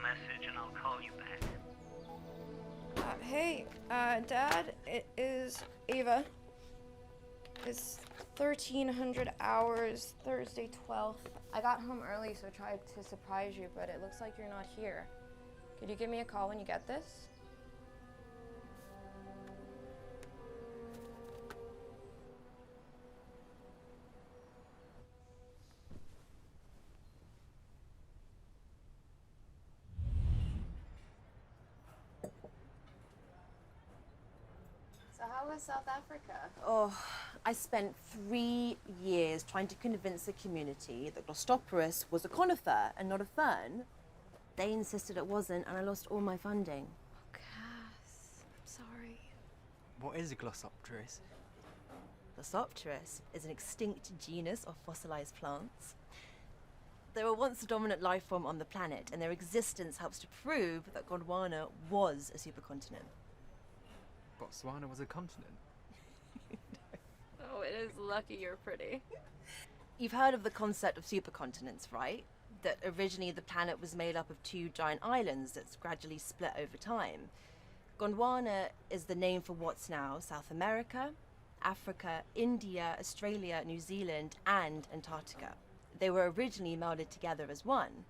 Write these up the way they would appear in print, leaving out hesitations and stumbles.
message and I'll call you back. Hey, Dad, it is Ava. It's 1300 hours, Thursday 12th. I got home early, so I tried to surprise you, but it looks like you're not here. Could you give me a call when you get this? So how was South Africa? Oh, I spent 3 years trying to convince the community that Glostoporus was a conifer and not a fern. They insisted it wasn't, and I lost all my funding. Oh, Cass, I'm sorry. What is a Glossopteris? Glossopteris is an extinct genus of fossilized plants. They were once the dominant life form on the planet, and their existence helps to prove that Gondwana was a supercontinent. Botswana was a continent? Oh, it is lucky you're pretty. You've heard of the concept of supercontinents, right? That originally the planet was made up of 2 giant islands that's gradually split over time. Gondwana is the name for what's now South America, Africa, India, Australia, New Zealand, and Antarctica. They were originally melded together as one.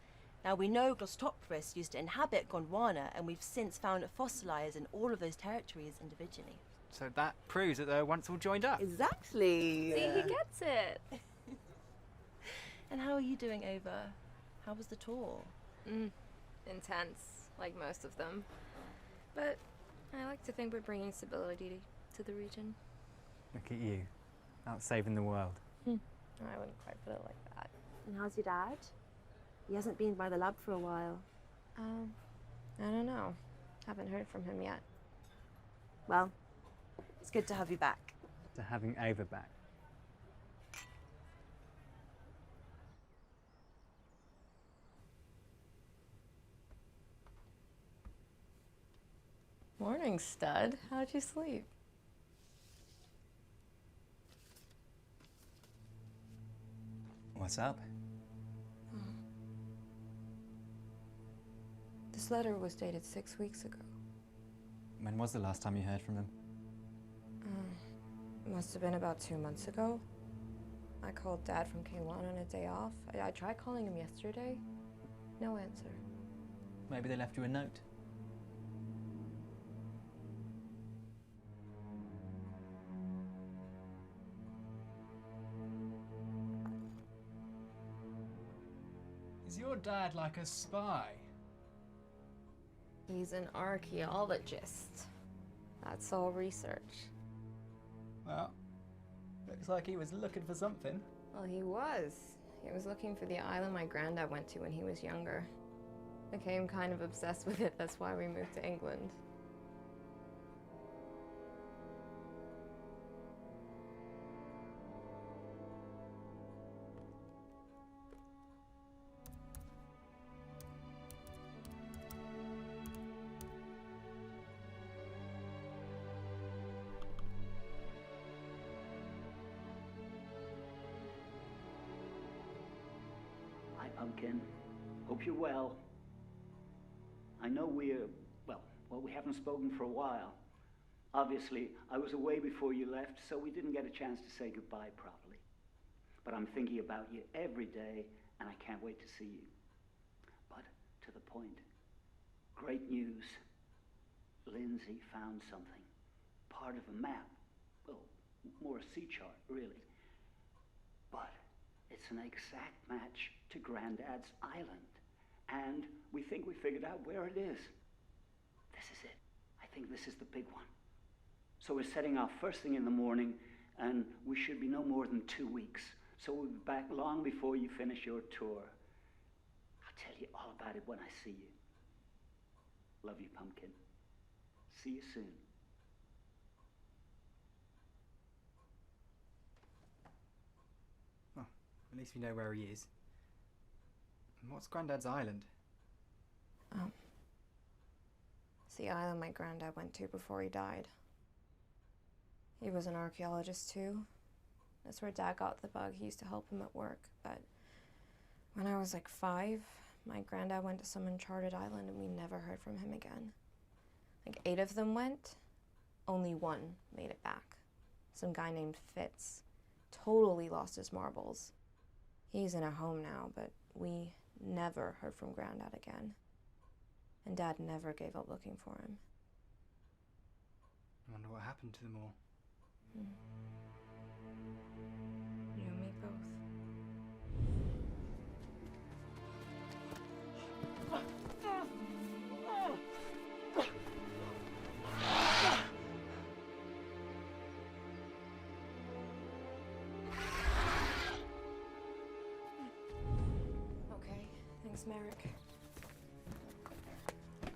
Now we know Glostoporus used to inhabit Gondwana, and we've since found it fossilized in all of those territories individually. So that proves that they were once all joined up. Exactly. See, he gets it. And how are you doing, Ava? How was the tour? Intense, like most of them. But I like to think we're bringing stability to the region. Look at you, out saving the world. I wouldn't quite put it like that. And how's your dad? He hasn't been by the lab for a while. I don't know. Haven't heard from him yet. Well, it's good to have you back. To having Ava back. Morning, stud. How'd you sleep? What's up? This letter was dated 6 weeks ago. When was the last time you heard from him? It must have been about 2 months ago. I called Dad from K1 on a day off. I tried calling him yesterday. No answer. Maybe they left you a note. Is your dad like a spy? He's an archaeologist. That's all research. Well, looks like he was looking for something. Well, he was. He was looking for the island my granddad went to when he was younger. Became kind of obsessed with it. That's why we moved to England. Hi, Pumpkin. Hope you're well. I know we haven't spoken for a while. Obviously, I was away before you left, so we didn't get a chance to say goodbye properly. But I'm thinking about you every day, and I can't wait to see you. But to the point, great news. Lindsay found something. Part of a map. Well, more a sea chart, really. But it's an exact match to Granddad's island. And we think we figured out where it is. This is it. I think this is the big one. So we're setting off first thing in the morning, and we should be no more than 2 weeks. So we'll be back long before you finish your tour. I'll tell you all about it when I see you. Love you, Pumpkin. See you soon. Well, at least we know where he is. And what's Grandad's island? It's the island my granddad went to before he died. He was an archaeologist too. That's where Dad got the bug. He used to help him at work. But when I was like 5, my granddad went to some uncharted island and we never heard from him again. Like 8 of them went, only 1 made it back. Some guy named Fitz. Totally lost his marbles. He's in a home now, but we never heard from Granddad again. And Dad never gave up looking for him. I wonder what happened to them all. You and me both. Okay, thanks, Merrick.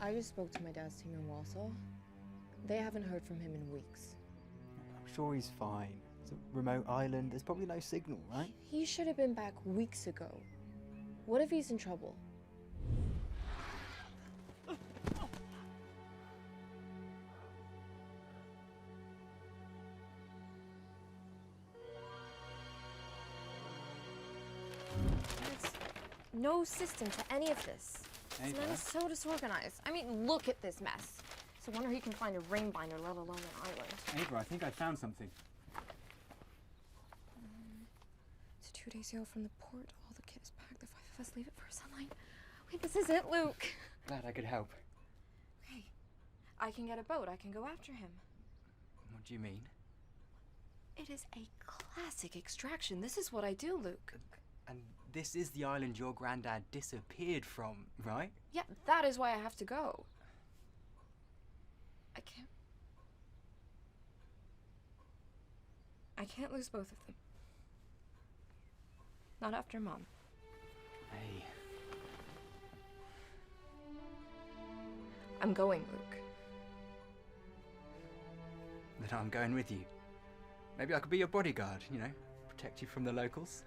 I just spoke to my dad's team in Warsaw. They haven't heard from him in weeks. I'm sure he's fine. It's a remote island. There's probably no signal, right? He should have been back weeks ago. What if he's in trouble? There's no system to any of this. This man is so disorganized. I mean, look at this mess. So I wonder he can find a ring binder, let alone an island. Ava, I think I found something. It's 2 days sail from the port. All the kit is packed. The 5 of us leave it for sunlight. Wait, this is it, Luke. Glad I could help. Okay, I can get a boat. I can go after him. What do you mean? It is a classic extraction. This is what I do, Luke. And this is the island your granddad disappeared from, right? Yeah, that is why I have to go. I can't lose both of them. Not after Mom. Hey. I'm going, Luke. Then I'm going with you. Maybe I could be your bodyguard, you know? Protect you from the locals.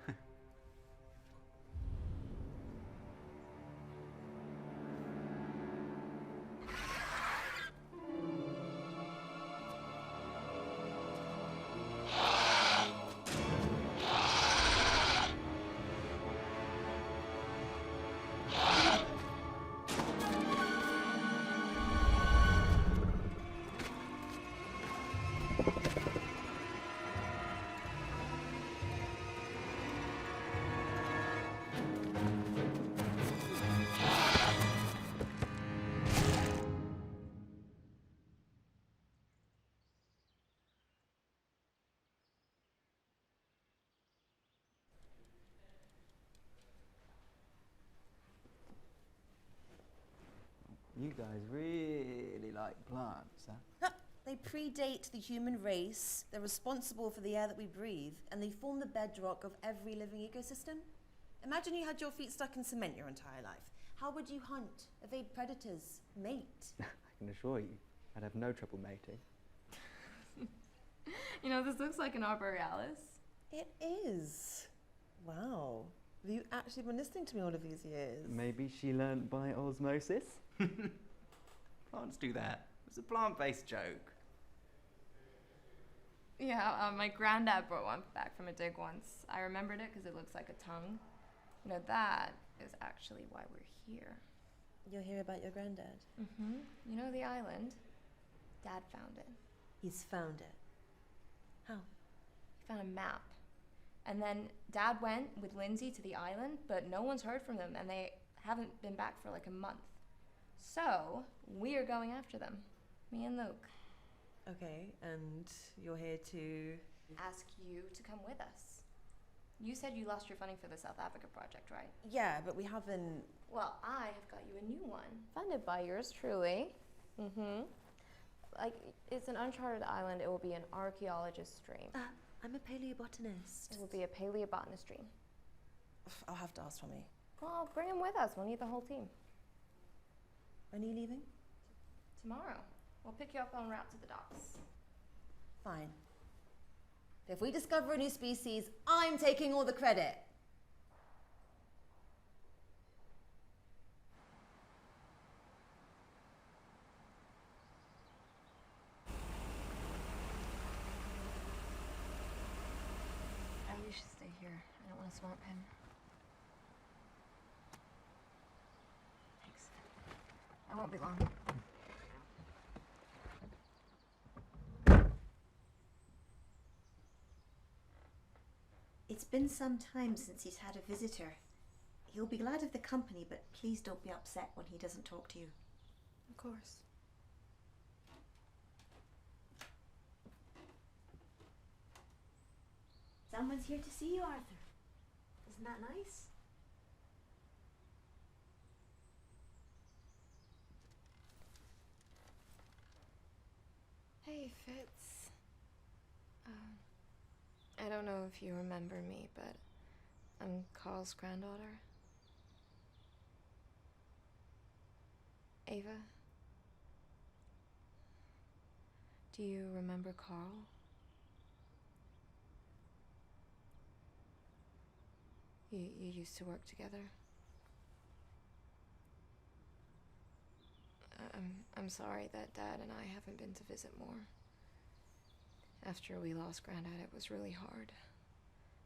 You guys really like plants, huh? They predate the human race, they're responsible for the air that we breathe, and they form the bedrock of every living ecosystem. Imagine you had your feet stuck in cement your entire life. How would you hunt, evade predators, mate? I can assure you, I'd have no trouble mating. You know, this looks like an arborealis. It is. Wow. Have you actually been listening to me all of these years? Maybe she learnt by osmosis? Plants do that. It's a plant-based joke. Yeah, my granddad brought one back from a dig once. I remembered it because it looks like a tongue. You know, that is actually why we're here. You'll hear about your granddad. Mm-hmm. You know the island? Dad found it. He's found it. How? He found a map. And then Dad went with Lindsay to the island, but no one's heard from them, and they haven't been back for like a month. So, we are going after them. Me and Luke. Okay, and you're here to... Ask you to come with us. You said you lost your funding for the South Africa project, right? Yeah, but we haven't... Well, I have got you a new one. Funded by yours truly. Mm-hmm. Like, it's an uncharted island. It will be an archaeologist's dream. I'm a paleobotanist. It will be a paleobotanist dream. I'll have to ask for me. Well, bring him with us. We'll need the whole team. When are you leaving? Tomorrow. We'll pick you up en route to the docks. Fine. If we discover a new species, I'm taking all the credit. You should stay here. I don't want to swamp him. won't be long. It's been some time since he's had a visitor. He'll be glad of the company, but please don't be upset when he doesn't talk to you. Of course. Someone's here to see you, Arthur. Isn't that nice? Hey, Fitz. I don't know if you remember me, but I'm Carl's granddaughter. Ava? Do you remember Carl? You used to work together? I'm sorry that Dad and I haven't been to visit more. After we lost Granddad, it was really hard.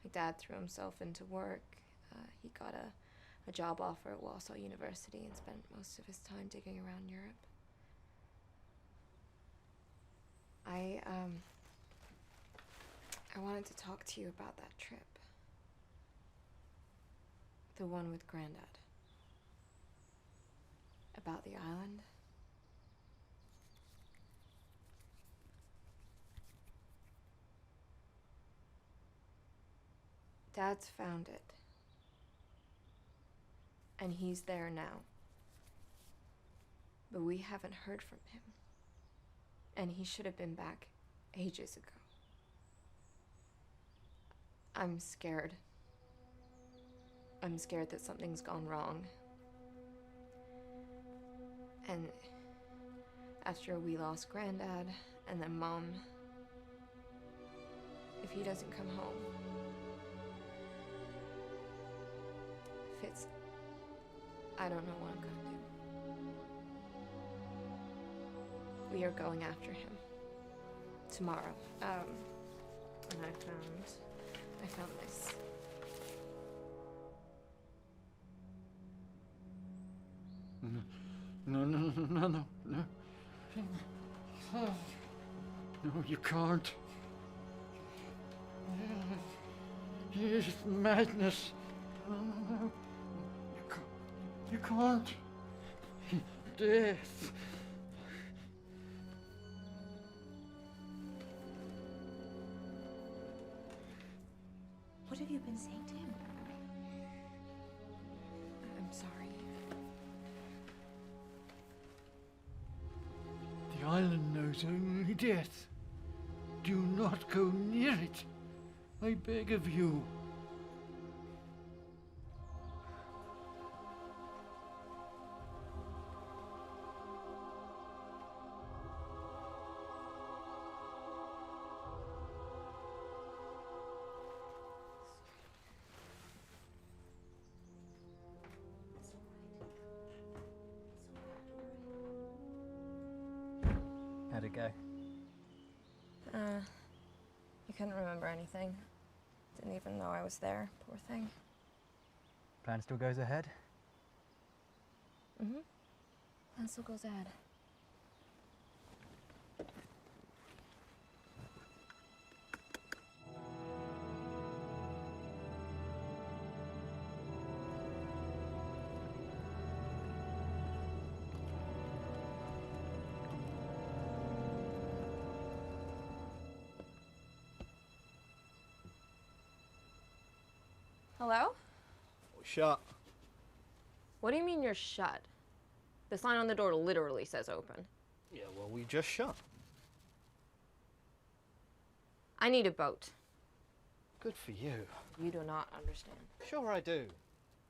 My dad threw himself into work. He got a job offer at Warsaw University and spent most of his time digging around Europe. I wanted to talk to you about that trip. The one with Granddad. About the island. Dad's found it. And he's there now. But we haven't heard from him. And he should have been back ages ago. I'm scared. I'm scared that something's gone wrong. And after we lost Granddad and then Mom, if he doesn't come home, Fitz, I don't know what I'm gonna do. We are going after him tomorrow. And I found this. No. No, you can't. It's madness. No. You can't. Death. What have you been saying to him? I'm sorry. The island knows only death. Do not go near it. I beg of you. How'd it go? He couldn't remember anything. Didn't even know I was there, poor thing. Plan still goes ahead? Mm-hmm. That still goes ahead. Hello? Shut. What do you mean you're shut? The sign on the door literally says open. Yeah, well, we just shut. I need a boat. Good for you. You do not understand. Sure I do.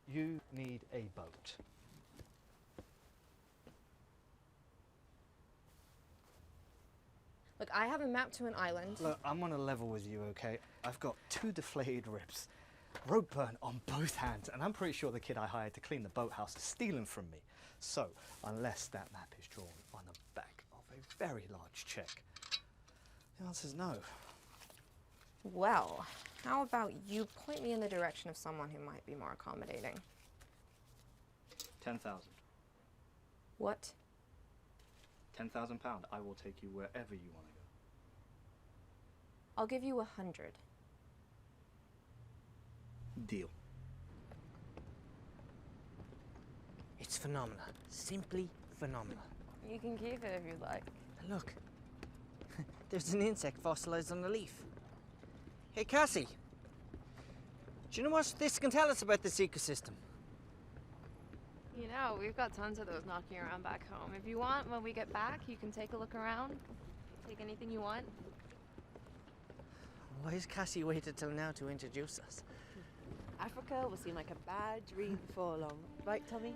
You need a boat. Look, I have a map to an island. Look, I'm on a level with you, okay? I've got 2 deflated ribs, rope burn on both hands, and I'm pretty sure the kid I hired to clean the boathouse is stealing from me. So, unless that map is drawn on the back of a very large check, the answer's no. Well, how about you point me in the direction of someone who might be more accommodating? 10,000. What? £10,000. I will take you wherever you want to go. I'll give you 100. Deal. It's phenomenal. Simply phenomenal. You can keep it if you'd like. Look, there's an insect fossilized on the leaf. Hey, Cassie. Do you know what this can tell us about this ecosystem? You know, we've got tons of those knocking around back home. If you want, when we get back, you can take a look around. Take anything you want. Why has Cassie waited till now to introduce us? Africa will seem like a bad dream before long. Right, Tommy?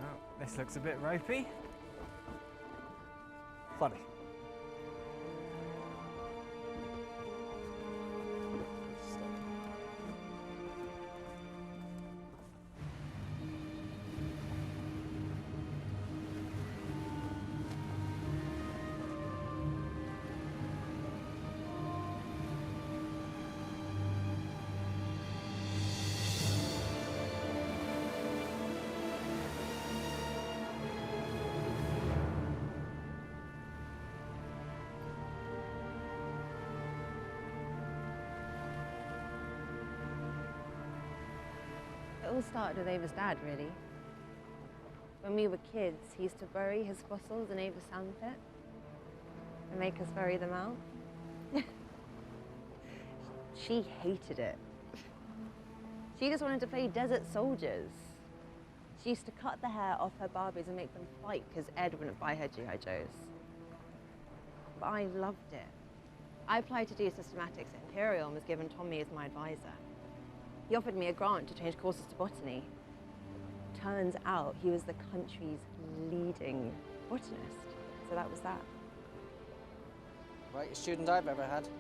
Well, this looks a bit ropey. Funny. It all started with Ava's dad, really. When we were kids, he used to bury his fossils in Ava's sandpit and make us bury them out. She hated it. She just wanted to play desert soldiers. She used to cut the hair off her Barbies and make them fight because Ed wouldn't buy her G.I. Joes. But I loved it. I applied to do systematics at Imperial and was given Tommy as my advisor. He offered me a grant to change courses to botany. Turns out he was the country's leading botanist. So that was that. Right, student I've ever had. It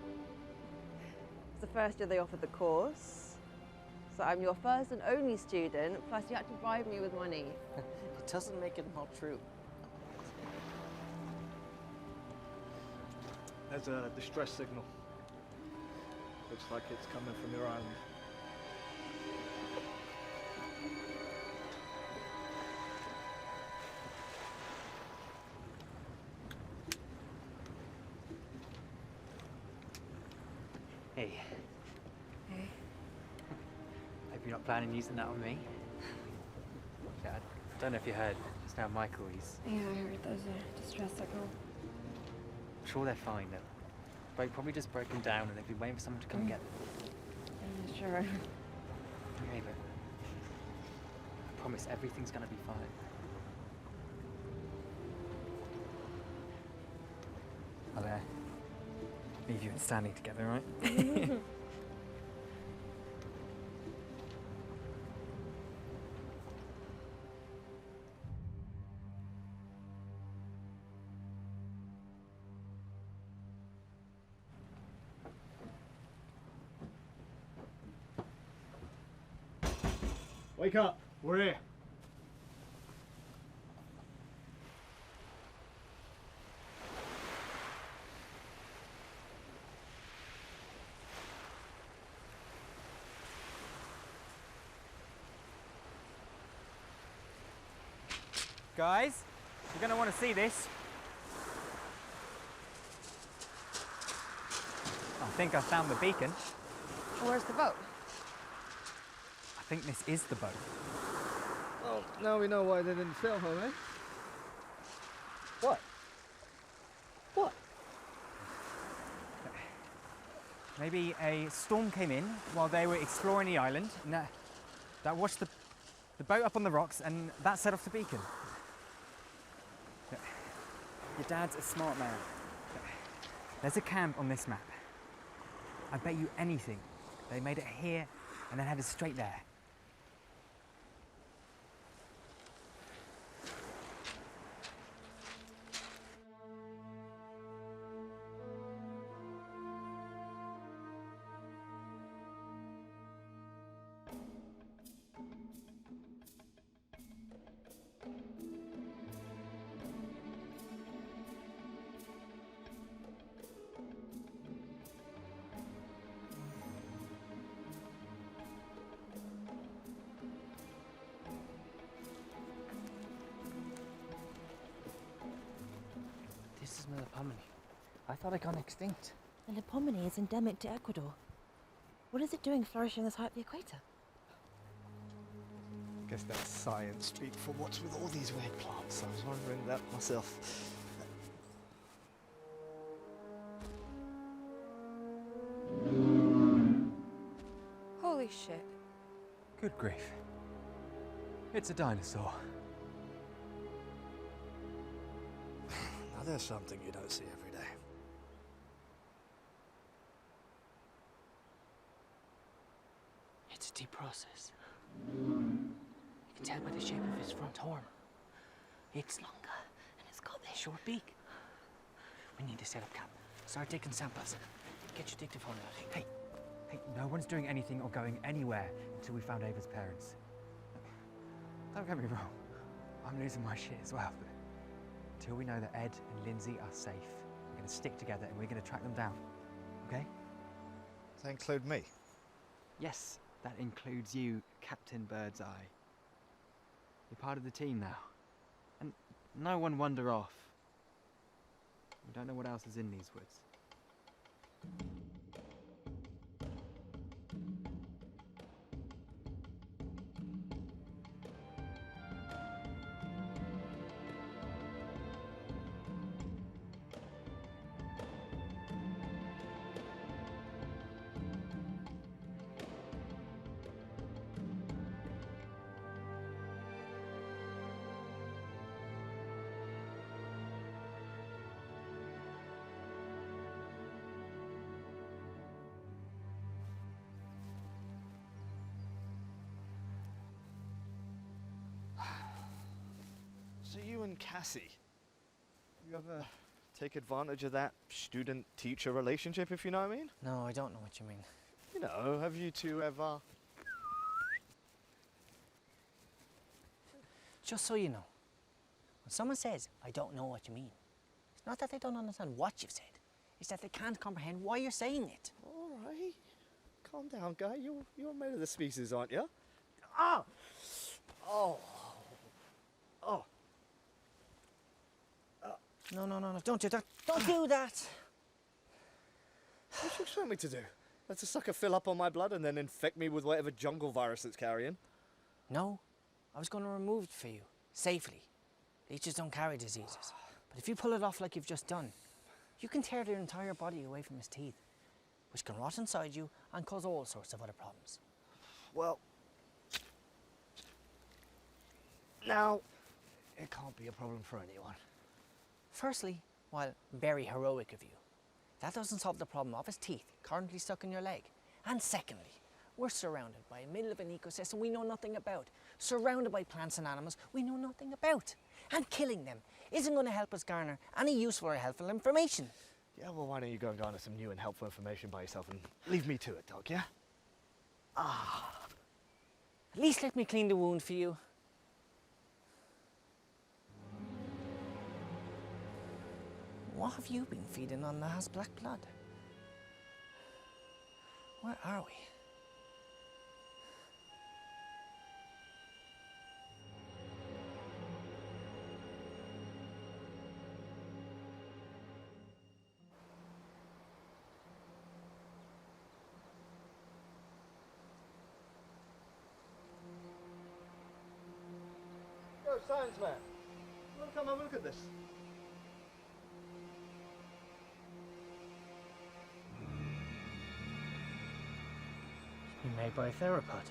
was the first year they offered the course. So I'm your first and only student, plus you had to bribe me with money. It doesn't make it more true. There's a distress signal. Looks like it's coming from your island. Hey. Hey. Hope you're not planning on using that on me. Yeah, I don't know if you heard just now, Michael, he's... Yeah, I heard there's a distress signal. I'm sure they're fine. The boat probably just broken down and they've been waiting for someone to come and get them. Yeah, sure. Okay, but I promise everything's gonna be fine. I'll leave you and standing together, right? Wake up! We're here. Guys, you're gonna want to see this. I think I found the beacon. Where's the boat? I think this is the boat. Well, now we know why they didn't sail home, eh? What? What? Maybe a storm came in while they were exploring the island, and that washed the boat up on the rocks, and that set off the beacon. Your dad's a smart man. There's a camp on this map. I bet you anything they made it here and then headed straight there. wasn't a lepomony. I thought it gone extinct. A lepomony is endemic to Ecuador. What is it doing flourishing this high up the equator? Guess that's science speak for what's with all these weird plants. I was wondering that myself. Holy shit. Good grief. It's a dinosaur. Now there's something you don't see every day. It's a deep process. You can tell by the shape of his front horn. It's longer, and it's got a short beak. We need to set up camp. Start taking samples. Get your dictaphone out. Hey, no one's doing anything or going anywhere until we found Ava's parents. Don't get me wrong, I'm losing my shit as well, but until we know that Ed and Lindsay are safe, we're gonna stick together and we're gonna track them down, okay? Does that include me? Yes, that includes you, Captain Birdseye. You're part of the team now. And no one wander off. We don't know what else is in these woods. So you and Cassie, you ever take advantage of that student-teacher relationship, if you know what I mean? No, I don't know what you mean. You know, have you two ever... Just so you know, when someone says, I don't know what you mean, it's not that they don't understand what you've said. It's that they can't comprehend why you're saying it. All right. Calm down, guy. You're made of the species, aren't you? Ah! Oh. Oh. No, don't do that. Don't do that! What do you expect me to do? Let the sucker fill up on my blood and then infect me with whatever jungle virus it's carrying? No, I was going to remove it for you, safely. Leeches don't carry diseases. But if you pull it off like you've just done, you can tear their entire body away from his teeth, which can rot inside you and cause all sorts of other problems. Well, now, it can't be a problem for anyone. Firstly, while very heroic of you, that doesn't solve the problem of his teeth currently stuck in your leg. And secondly, we're surrounded by a middle of an ecosystem we know nothing about, surrounded by plants and animals we know nothing about. And killing them isn't going to help us garner any useful or helpful information. Yeah, well, why don't you go and garner some new and helpful information by yourself and leave me to it, dog, yeah? At least let me clean the wound for you. What have you been feeding on that has black blood? Where are we? Yo, science man. Come have a look at this. Made by a theropod.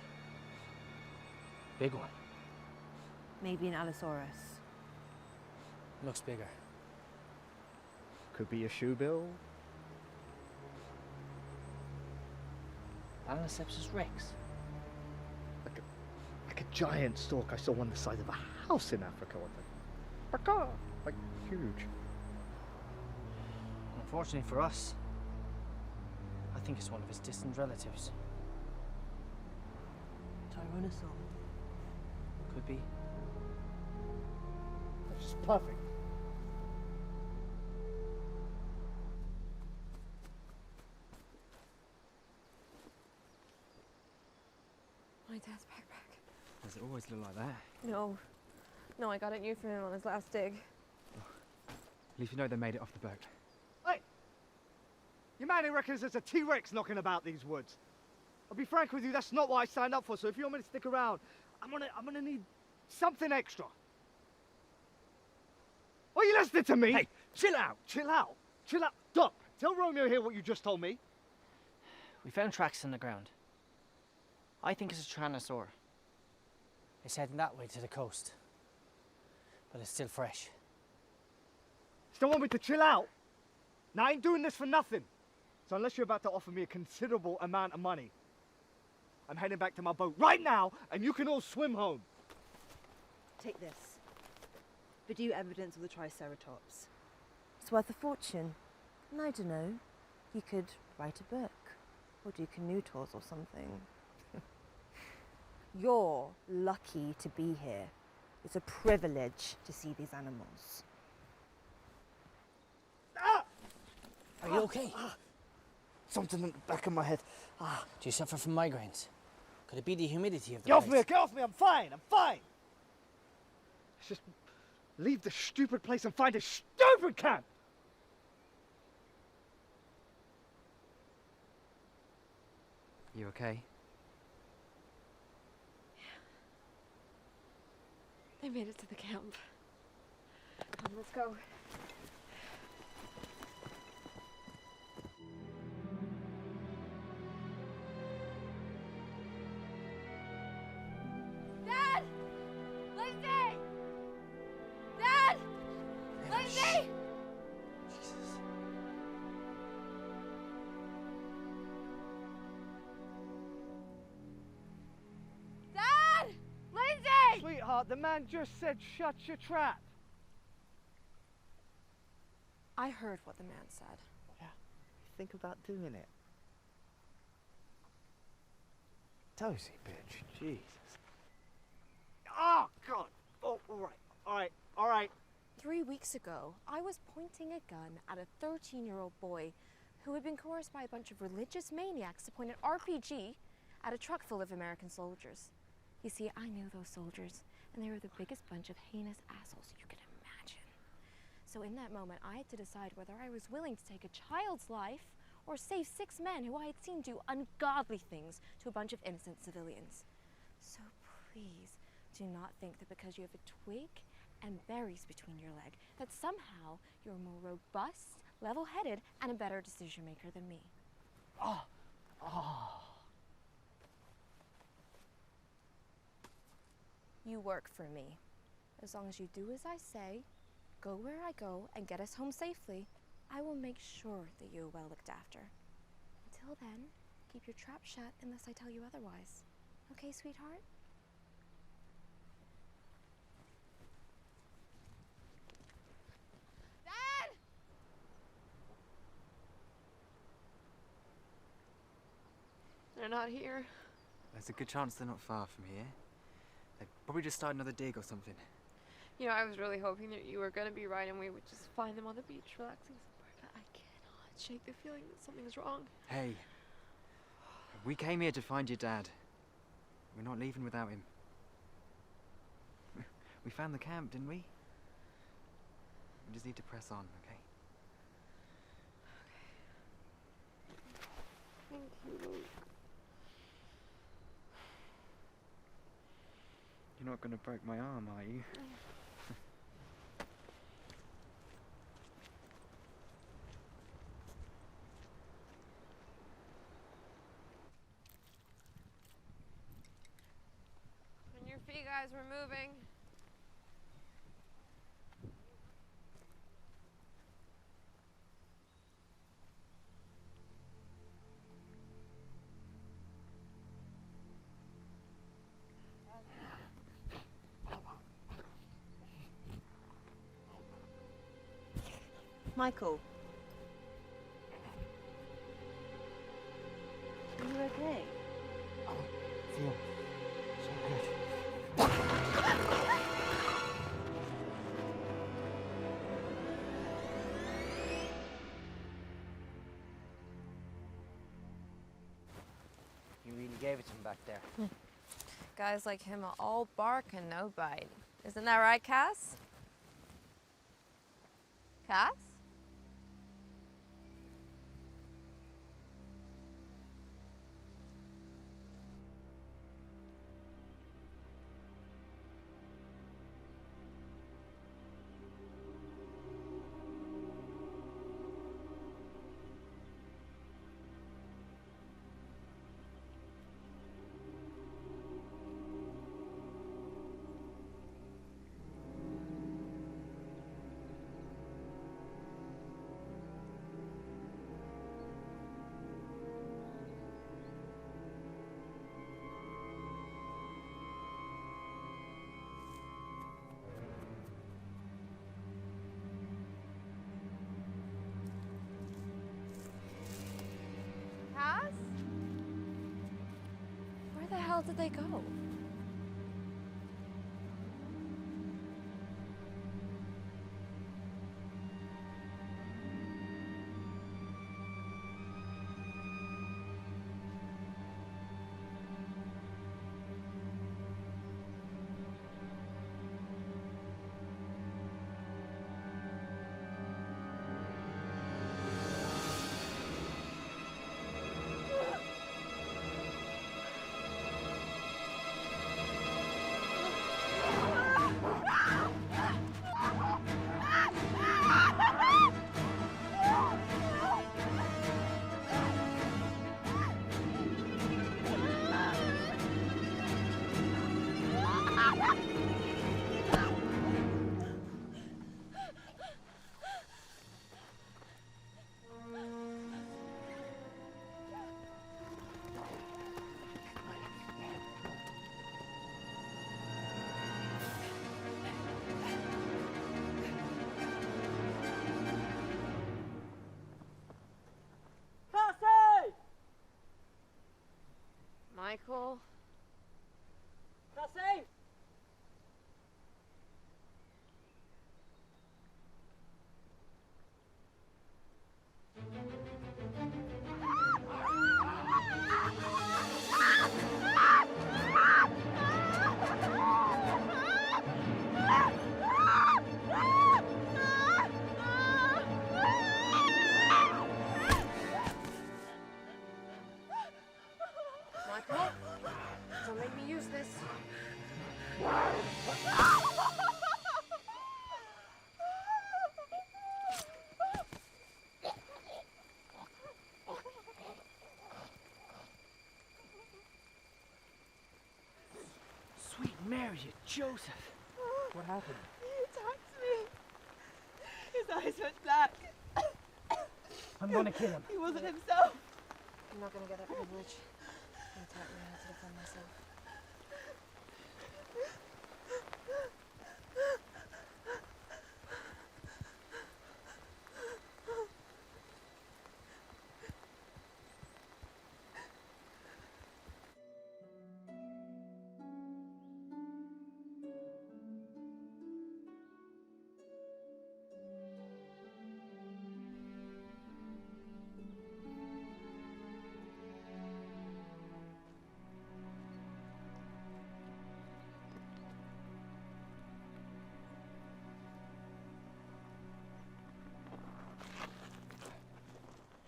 Big one. Maybe an Allosaurus. Looks bigger. Could be a shoe bill. Anacepsis rex. Like a giant stalk I saw on the side of a house in Africa one day. Like huge. Unfortunately for us, I think it's one of his distant relatives. Tyrannosaur. Could be. That's just perfect. My dad's backpack. Does it always look like that? No, I got it new for him on his last dig. At least you know they made it off the boat. Hey! Your man here reckons there's a T-Rex knocking about these woods. I'll be frank with you, that's not what I signed up for, so if you want me to stick around, I'm gonna need something extra. Are you listening to me? Hey, chill out, chill out, chill out. Doc, tell Romeo here what you just told me. We found tracks in the ground. I think it's a Tyrannosaur. It's heading that way to the coast. But it's still fresh. Still want me to chill out? Now, I ain't doing this for nothing. So unless you're about to offer me a considerable amount of money, I'm heading back to my boat right now, and you can all swim home. Take this. Video evidence of the Triceratops. It's worth a fortune. And I don't know, you could write a book. Or do canoe tours or something. You're lucky to be here. It's a privilege to see these animals. Are you okay? Something in the back of my head. Do you suffer from migraines? Could it be the humidity of the Get off place? me, get off me, I'm fine, I'm fine. Let's just leave the stupid place and find a stupid camp. You okay? They made it to the camp. Come, let's go. Dad! Lindsay! Dad! Lindsay! Jesus. Dad! Lindsay! Sweetheart, the man just said shut your trap. I heard what the man said. Yeah, think about doing it. Dozy bitch, Jesus. Oh, God. Oh, all right. 3 weeks ago, I was pointing a gun at a 13-year-old boy who had been coerced by a bunch of religious maniacs to point an RPG at a truck full of American soldiers. You see, I knew those soldiers, and they were the biggest bunch of heinous assholes you could imagine. So in that moment, I had to decide whether I was willing to take a child's life or save 6 men who I had seen do ungodly things to a bunch of innocent civilians. So please, do not think that because you have a twig and berries between your leg, that somehow you're more robust, level-headed, and a better decision maker than me. You work for me. As long as you do as I say, go where I go, and get us home safely, I will make sure that you are well looked after. Until then, keep your trap shut unless I tell you otherwise. Okay, sweetheart? Dad! They're not here. There's a good chance they're not far from here. They probably just started another dig or something. You know, I was really hoping that you were going to be right and we would just find them on the beach relaxing somewhere, but I cannot shake the feeling that something's wrong. Hey, we came here to find your dad. We're not leaving without him. We found the camp, didn't we? We just need to press on, okay? Thank you, Luke. You're not gonna break my arm, are you? On your feet, guys, we're moving. Michael. Are you okay? Feel so good. You really gave it to him back there. Guys like him are all bark and no bite. Isn't that right, Cass? Cass? Cass? Where the hell did they go? Michael? Cassie! Michael? Don't make me use this. Sweet Mary, Joseph. What happened? He attacked me. His eyes went black. I'm gonna kill him. He wasn't himself. I'm not gonna get that privilege. He taught me how to defend myself.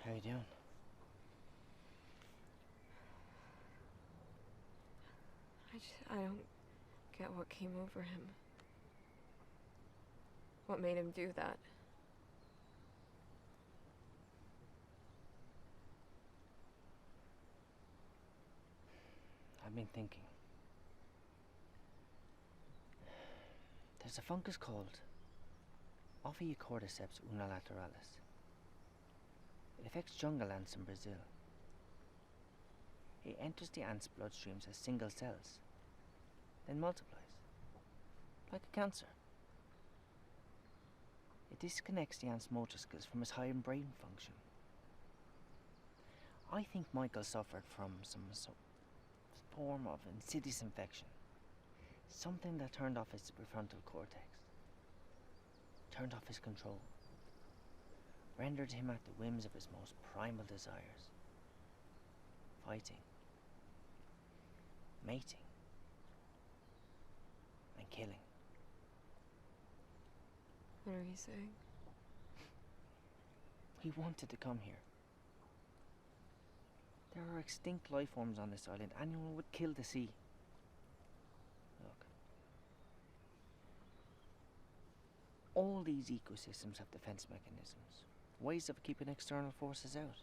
How you doing? I don't get what came over him. What made him do that? I've been thinking. There's a fungus called Cordyceps unilateralis. It affects jungle ants in Brazil. It enters the ants' bloodstreams as single cells, then multiplies, like a cancer. It disconnects the ant's motor skills from his higher brain function. I think Michael suffered from some form of insidious infection. Something that turned off his prefrontal cortex, turned off his control, rendered him at the whims of his most primal desires. Fighting, mating, and killing. What are you saying? We wanted to come here. There are extinct life forms on this island. Anyone would kill the sea. Look. All these ecosystems have defense mechanisms. Ways of keeping external forces out.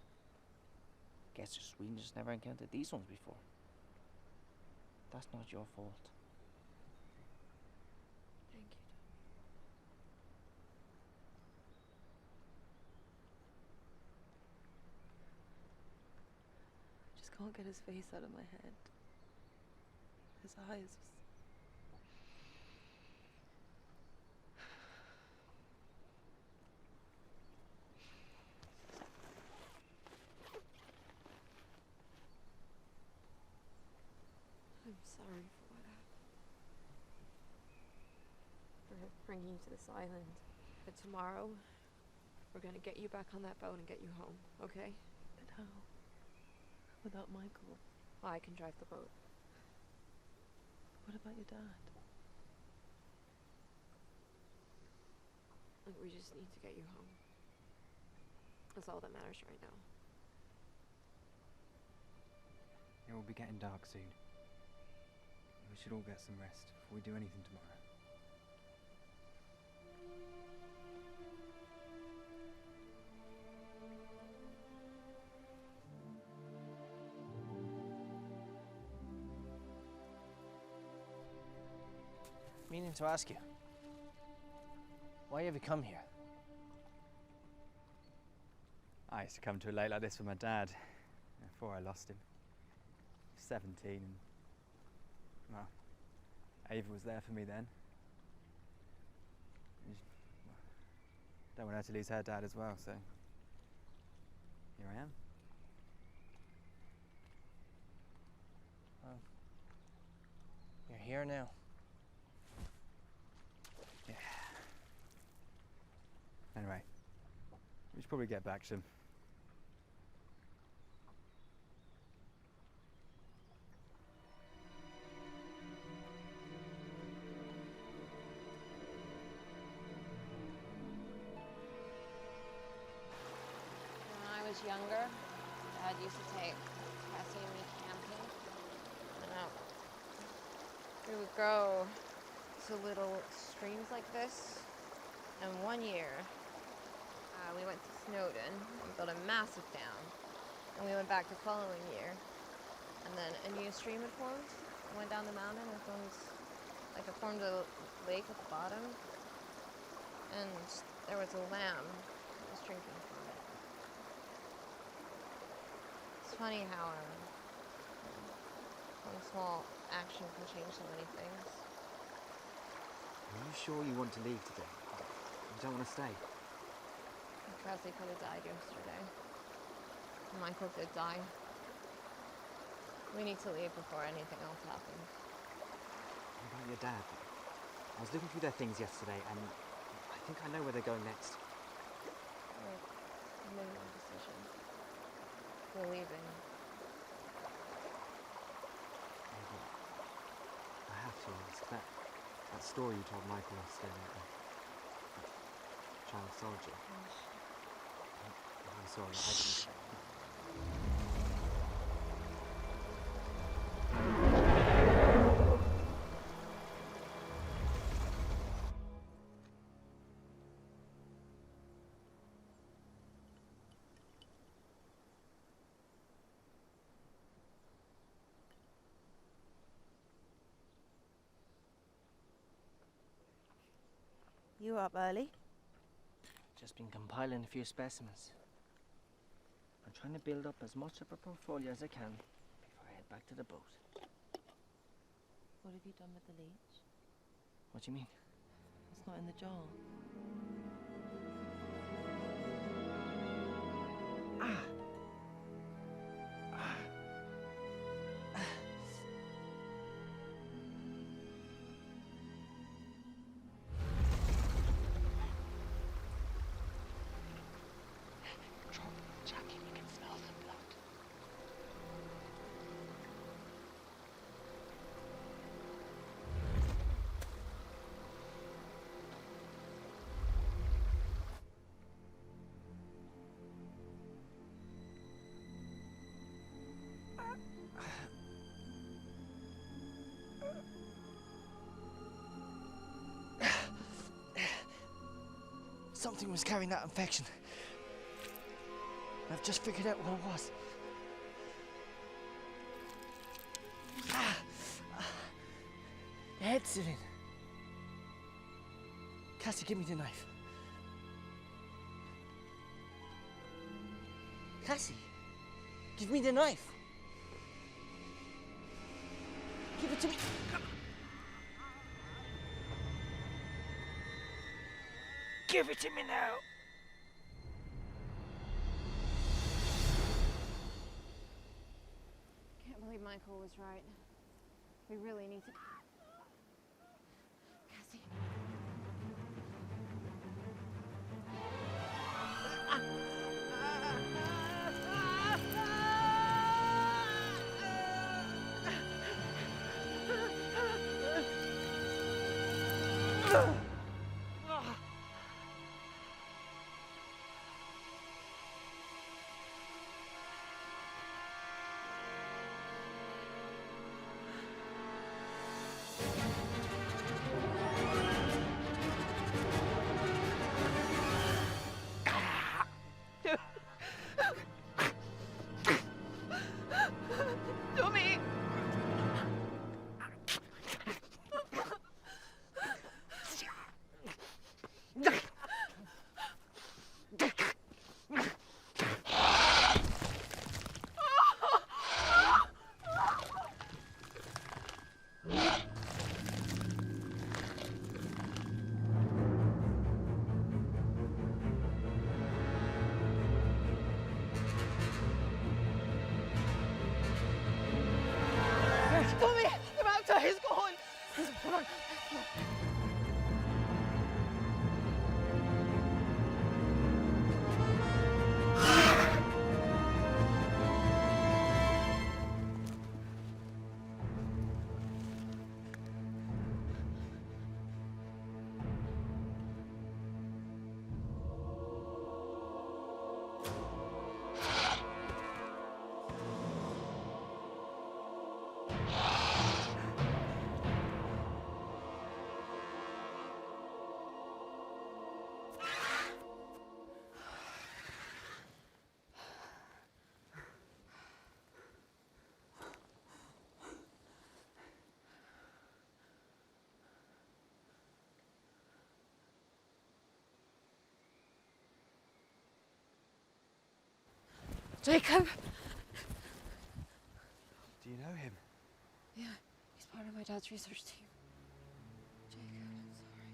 Guess we just never encountered these ones before. That's not your fault. Thank you. I just can't get his face out of my head. His eyes. I'm sorry for what happened. For bringing you to this island. But tomorrow, we're gonna get you back on that boat and get you home, okay? But how? Without Michael? I can drive the boat. What about your dad? Look, we just need to get you home. That's all that matters right now. It will be getting dark soon. We should all get some rest before we do anything tomorrow. Meaning to ask you, why have you come here? I used to come to a lake like this with my dad before I lost him. 17 and, well, Ava was there for me then. Don't want her to lose her dad as well, so here I am. Well, you're here now. Yeah. Anyway, we should probably get back to him. When I was younger, Dad used to take Cassie and me camping. We would go to little streams like this. And one year, we went to Snowdon and built a massive dam. And we went back the following year. And then a new stream had formed. It went down the mountain and formed a lake at the bottom. And there was a lamb that was drinking from it. It's funny how one small action can change so many things. Are you sure you want to leave today? You don't want to stay? Presley could have died yesterday. Michael did die. We need to leave before anything else happens. What about your dad? I was looking through their things yesterday and I think I know where they're going next. I made my decision. We're leaving. Ava, I have to ask, that story you told Michael yesterday about the child soldier. I'm sorry, I didn't. You up early? Just been compiling a few specimens. I'm trying to build up as much of a portfolio as I can before I head back to the boat. What have you done with the leech? What do you mean? It's not in the jar. Jackie, we can smell the blood. Something was carrying that infection. I've just figured out what it was. The head's still in. Cassie, give me the knife. Cassie, give me the knife. Give it to me. Give it to me now. Can't believe Michael was right. We really need to. Cassie. Tommy! Tommy! The raptor! He's gone! Hold on. Jacob! Do you know him? Yeah, he's part of my dad's research team. Jacob, I'm sorry.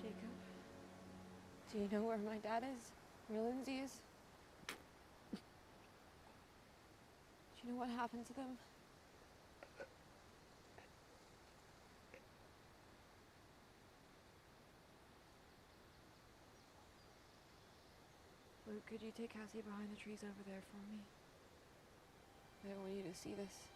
Jacob, do you know where my dad is? Where Lindsay is? Do you know what happened to them? Luke, could you take Cassie behind the trees over there for me? I want you to see this.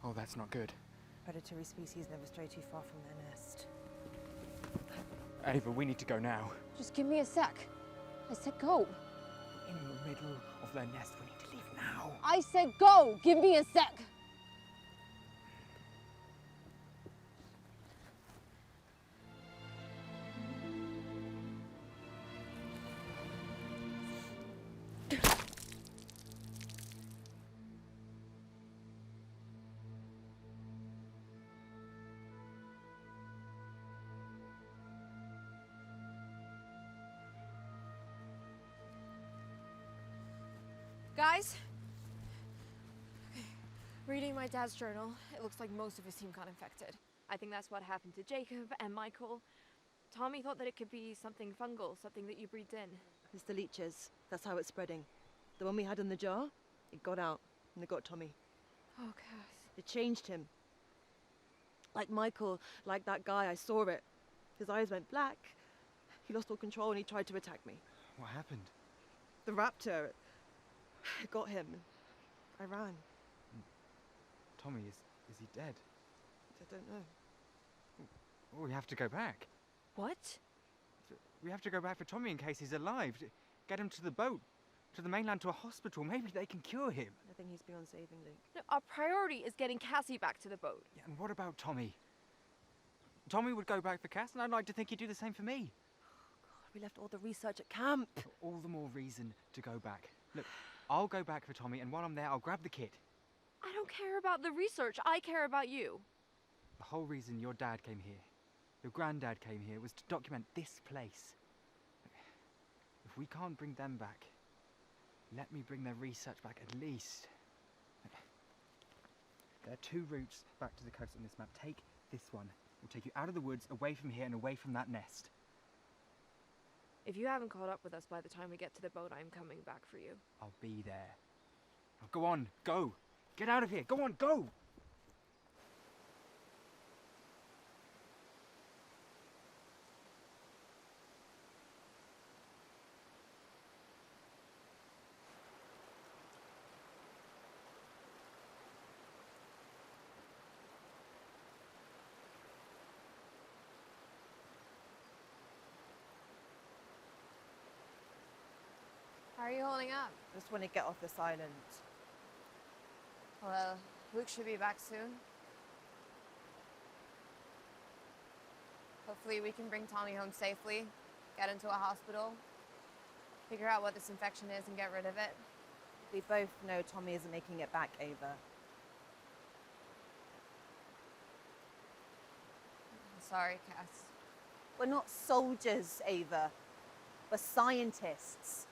Oh, that's not good. Predatory species never stray too far from their nest. Ava, we need to go now. Just give me a sec. I said go. We're in the middle of their nest. We need to leave now. I said go. Give me a sec. Guys, okay. Reading my dad's journal, it looks like most of his team got infected. I think that's what happened to Jacob and Michael. Tommy thought that it could be something fungal, something that you breathed in. It's the leeches. That's how it's spreading. The one we had in the jar, it got out, and it got Tommy. Oh, Cass. It changed him. Like Michael, like that guy, I saw it. His eyes went black. He lost all control and he tried to attack me. What happened? The raptor, it got him. I ran. Tommy, is he dead? I don't know. Oh, we have to go back. What? We have to go back for Tommy in case he's alive. Get him to the boat, to the mainland, to a hospital. Maybe they can cure him. I think he's beyond saving, Luke. No, our priority is getting Cassie back to the boat. Yeah, and what about Tommy? Tommy would go back for Cass, and I'd like to think he'd do the same for me. God, we left all the research at camp. All the more reason to go back. Look, I'll go back for Tommy, and while I'm there, I'll grab the kid. I don't care about the research. I care about you. The whole reason your dad came here, your granddad came here, was to document this place. If we can't bring them back, let me bring their research back at least. There are 2 routes back to the coast on this map. Take this one. It will take you out of the woods, away from here and away from that nest. If you haven't caught up with us by the time we get to the boat, I'm coming back for you. I'll be there. Now go on, go! Get out of here! Go on, go! How are you holding up? I just want to get off this island. Well, Luke should be back soon. Hopefully we can bring Tommy home safely, get into a hospital, figure out what this infection is and get rid of it. We both know Tommy isn't making it back, Ava. I'm sorry, Cass. We're not soldiers, Ava. We're scientists.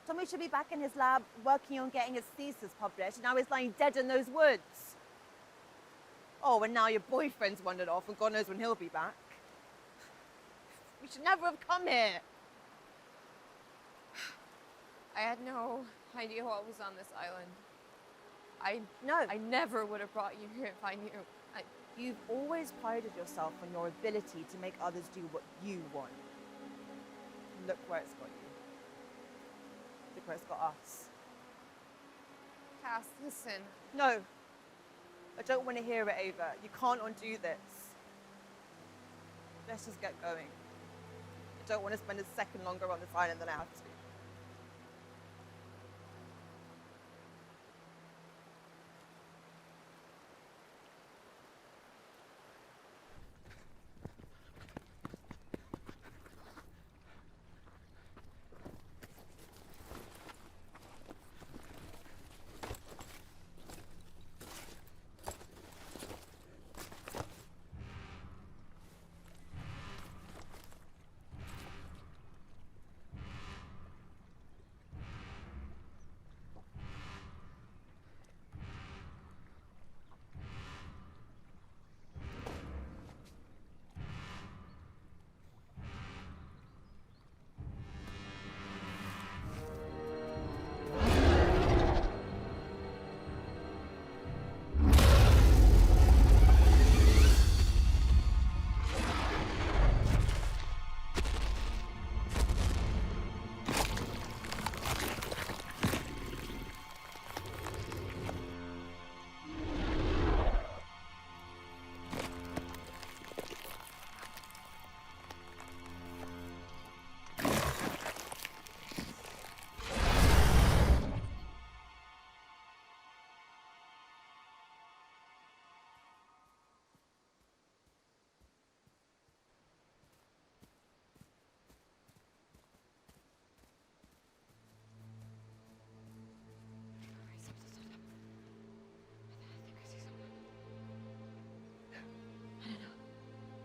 Tommy should be back in his lab working on getting his thesis published, and now he's lying dead in those woods. Oh, and now your boyfriend's wandered off, and God knows when he'll be back. We should never have come here. I had no idea what was on this island. I I never would have brought you here if I knew. You've always prided yourself on your ability to make others do what you want. Look where it's got you. Look where it's got us. Cass, listen. No. I don't want to hear it, Ava. You can't undo this. Let's just get going. I don't want to spend a second longer on this island than I have to.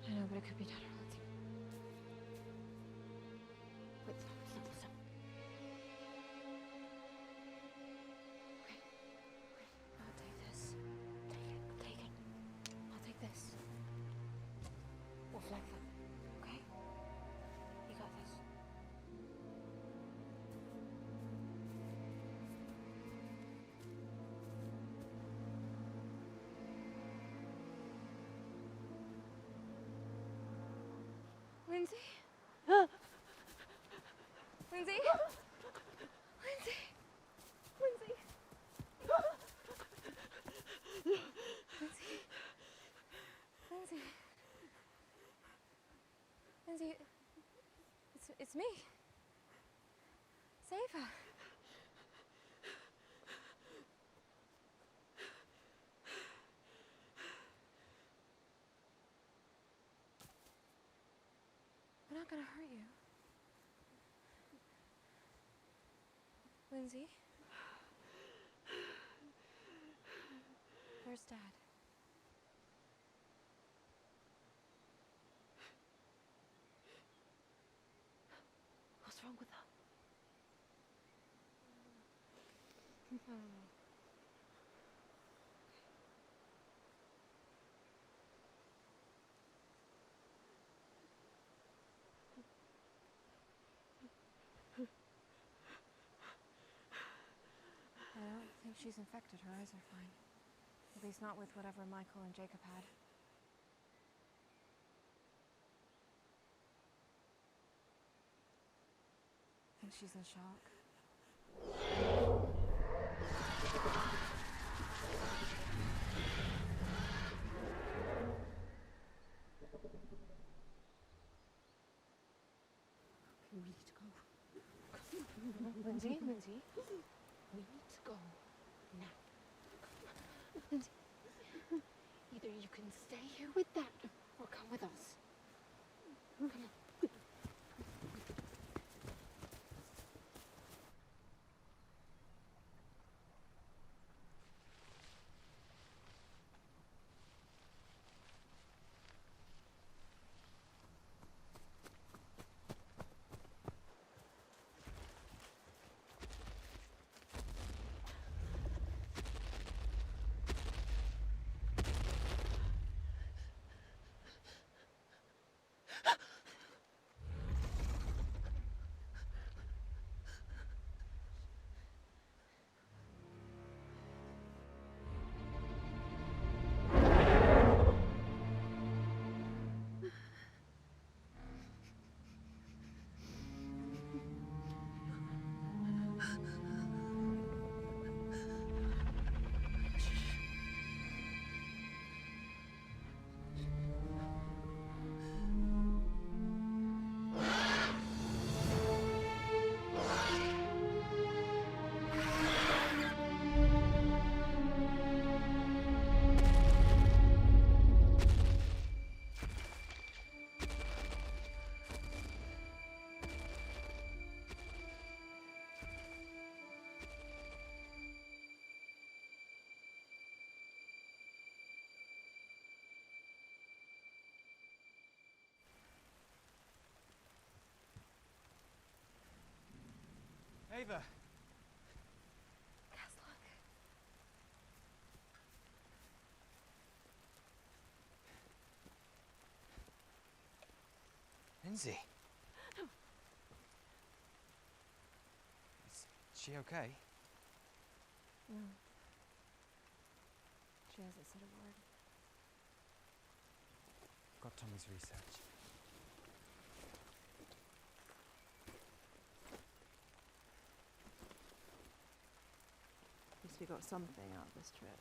I know, but it could be Dad. Let's see. Wait, stop. Okay. I'll take this. Take it. I'll take this. We'll flag them. Okay? You got this. Lindsay? Lindsay? Lindsay? Lindsay? Lindsay, it's me. It's Ava. We're not gonna hurt you. Lindsay? Where's Dad? What's wrong with her? I don't think she's infected. Her eyes are fine. At least not with whatever Michael and Jacob had. I think she's in shock. We need to go. Lindsay, Lindsay. We need to go now. Lindsay. Either you can stay here with that or come with us. Come on. Ava! Cass, look. Lindsay! Is she okay? No. She hasn't said a word. Got Tommy's research. At least we got something out of this trip.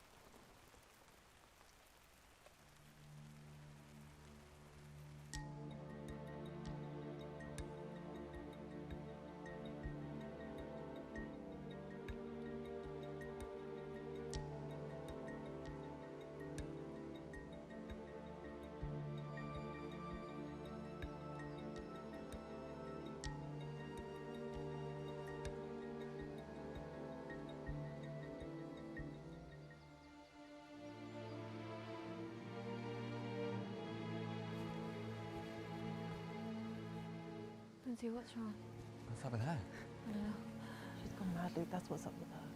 Lindsay, what's wrong? What's up with her? I don't know. She's gone mad, Luke. That's what's up with her.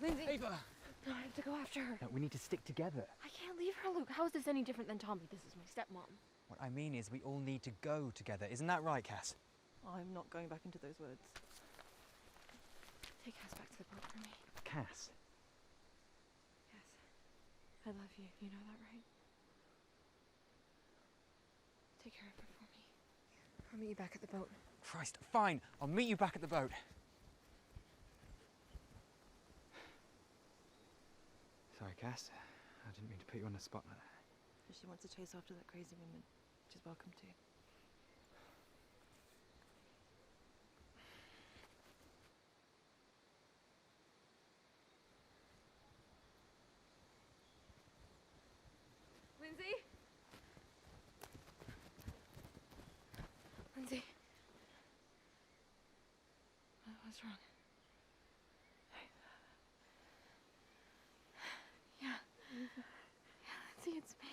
Lindsay! Ava! No, I have to go after her. No, we need to stick together. I can't leave her, Luke. How is this any different than Tommy? This is my stepmom. What I mean is we all need to go together. Isn't that right, Cass? I'm not going back into those woods. Take Cass back to the boat for me. Cass? Yes. I love you. You know that, right? Take care of her for me. I'll meet you back at the boat. Christ, fine. I'll meet you back at the boat. Sorry, Cass. I didn't mean to put you on the spot like that. If she wants to chase after that crazy woman, she's welcome to. Lindsay? Lindsay? What's wrong? Yeah. Yeah, Lindsay, it's me.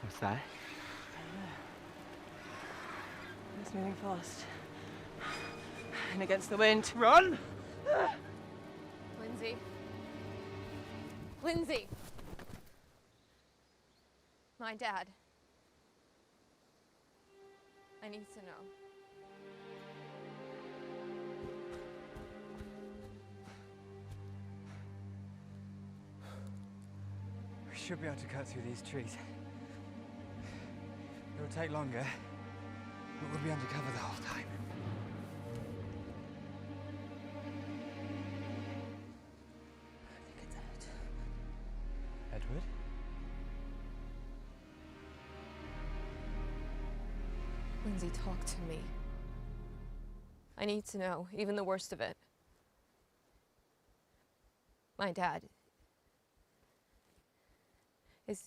What's that? It's moving fast. And against the wind. Run! Lindsay. Lindsay! My dad. I need to know. We should be able to cut through these trees. It'll take longer, but we'll be undercover the whole time. I think it's Ed. Edward? Lindsay, talk to me. I need to know, even the worst of it. My dad. Is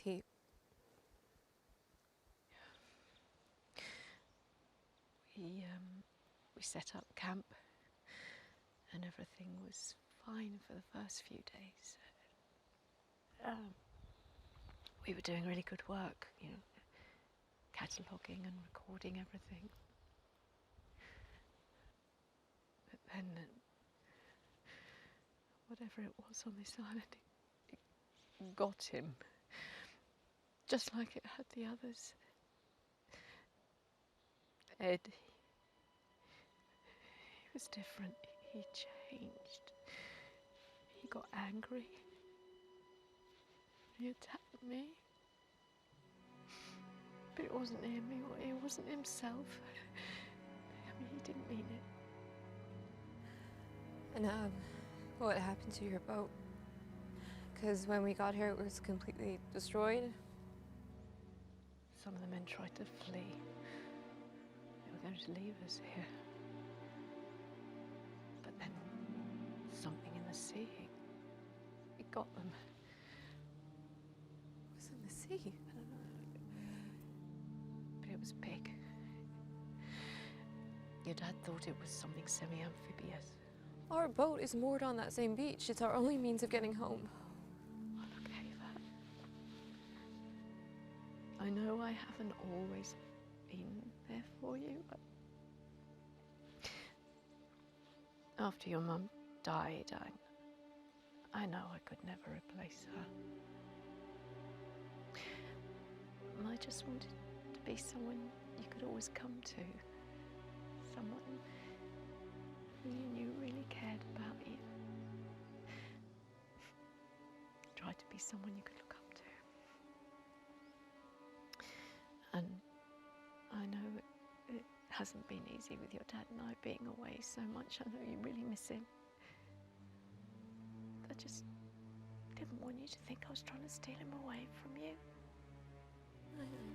he... We set up camp and everything was fine for the first few days. We were doing really good work, you know, cataloguing and recording everything. But then, whatever it was on this island, it got him, just like it had the others. Ed, he was different. He changed. He got angry. He attacked me. But it wasn't him. It wasn't himself. I mean, he didn't mean it. And, what happened to your boat? Because when we got here, it was completely destroyed. Some of the men tried to flee. They were going to leave us here. But then something in the sea, it got them. It was in the sea? I don't know. But it was big. Your dad thought it was something semi-amphibious. Our boat is moored on that same beach. It's our only means of getting home. Oh, look, Ava. I know I haven't always been there for you, but after your mum died, I know I could never replace her. I just wanted to be someone you could always come to. Someone who you knew really cared about you. Tried to be someone you could look up to. And I know it hasn't been easy with your dad and I being away so much. I know you really miss him. I just didn't want you to think I was trying to steal him away from you. I know.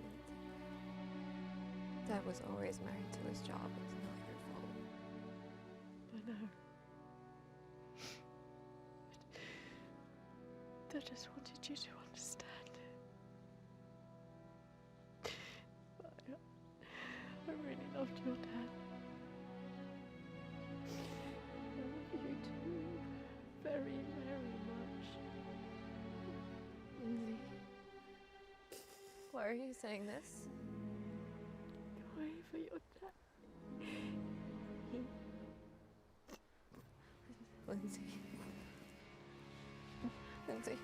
Dad was always married to his job. It's not your fault. I know. But I just wanted you to understand. I really loved your dad. I love you too, very, very much. Lindsay, why are you saying this? Wait for your dad. Lindsay. Lindsay.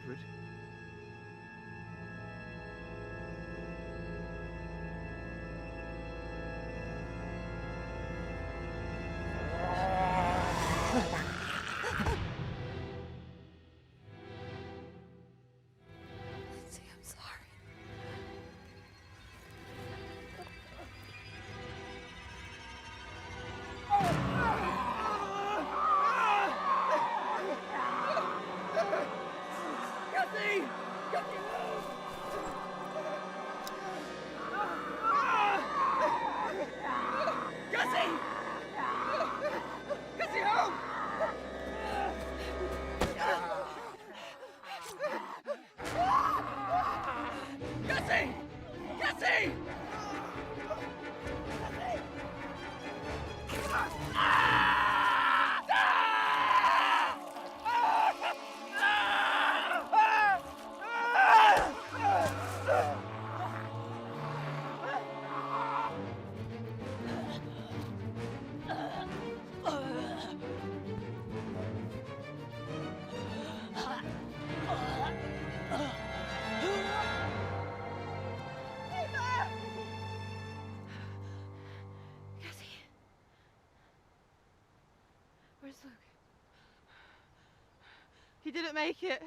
Edward. Lindsay, I'm sorry. Where's Luke? He didn't make it.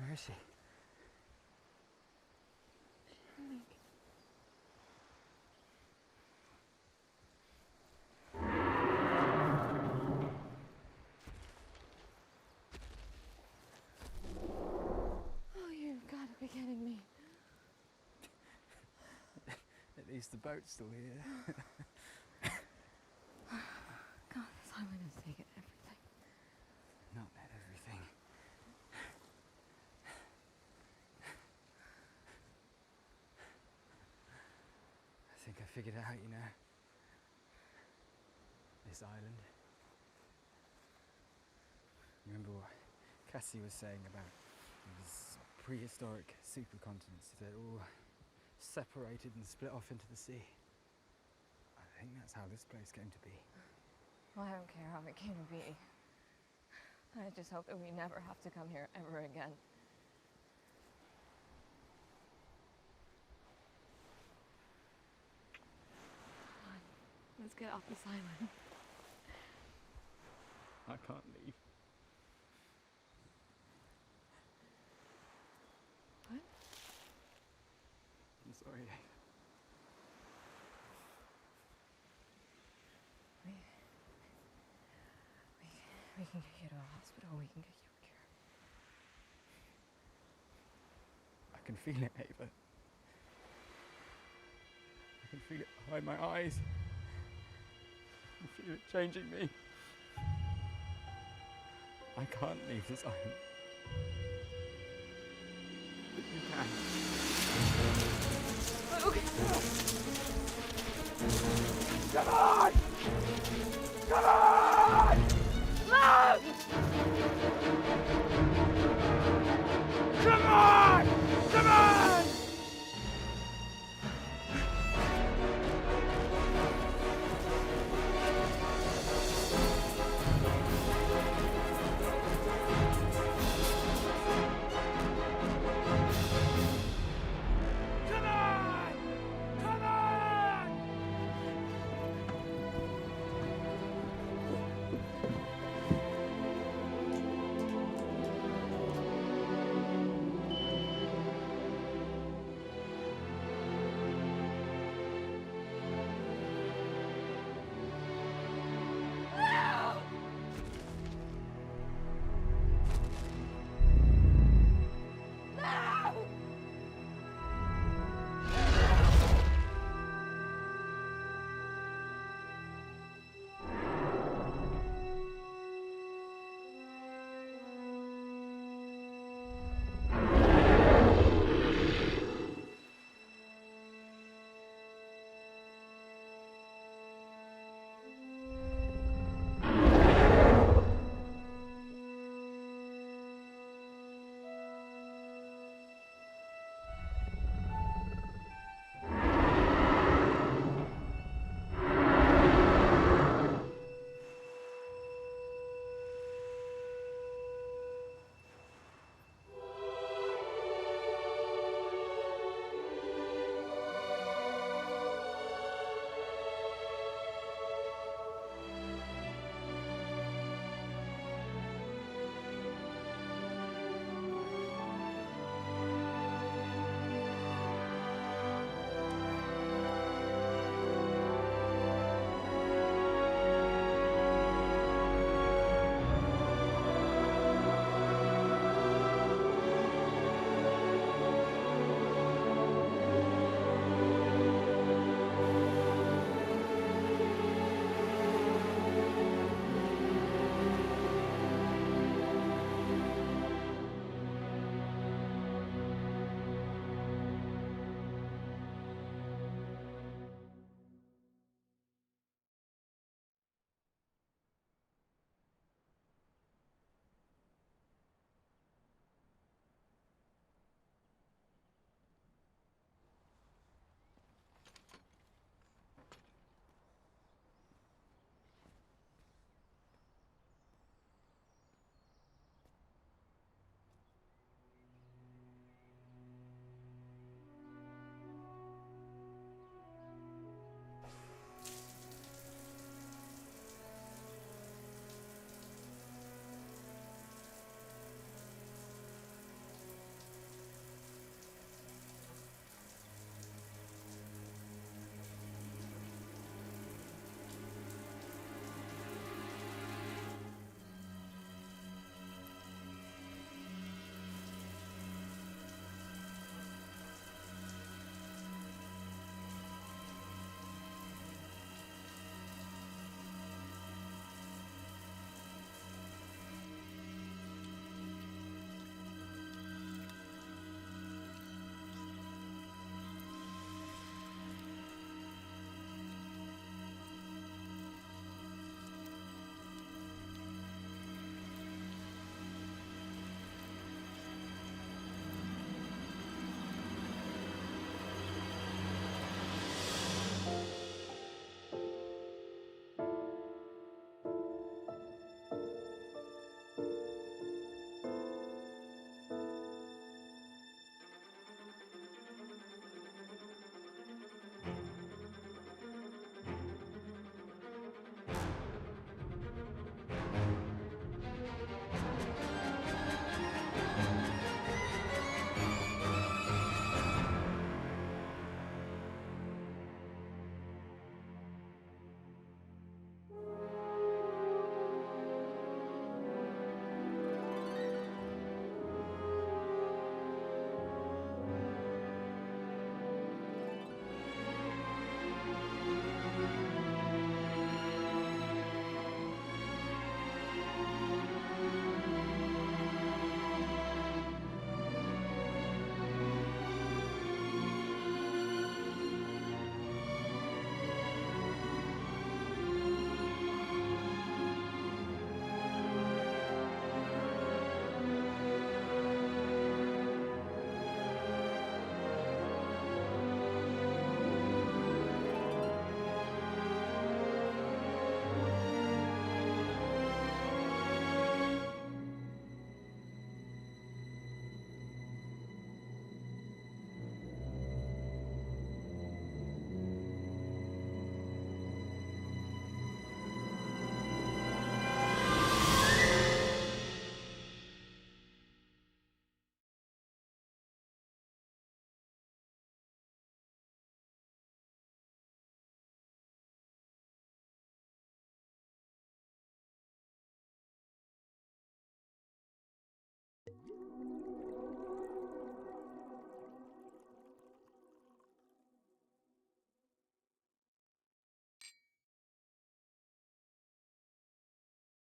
Where is she? Oh, you've got to be kidding me. At least the boat's still here. God, this island has taken everything. Not everything. I think I figured it out, you know. This island. Remember what Cassie was saying about these prehistoric supercontinents that all separated and split off into the sea? I think that's how this place came to be. Well, I don't care how it came to be. I just hope that we never have to come here ever again. Come on, let's get off this island. I can't leave. What? I'm sorry. We can get you to a hospital, we can get you a cure. I can feel it, Ava. I can feel it behind my eyes. I can feel it changing me. I can't leave this island. But you can. Okay. Come on! Come on! No!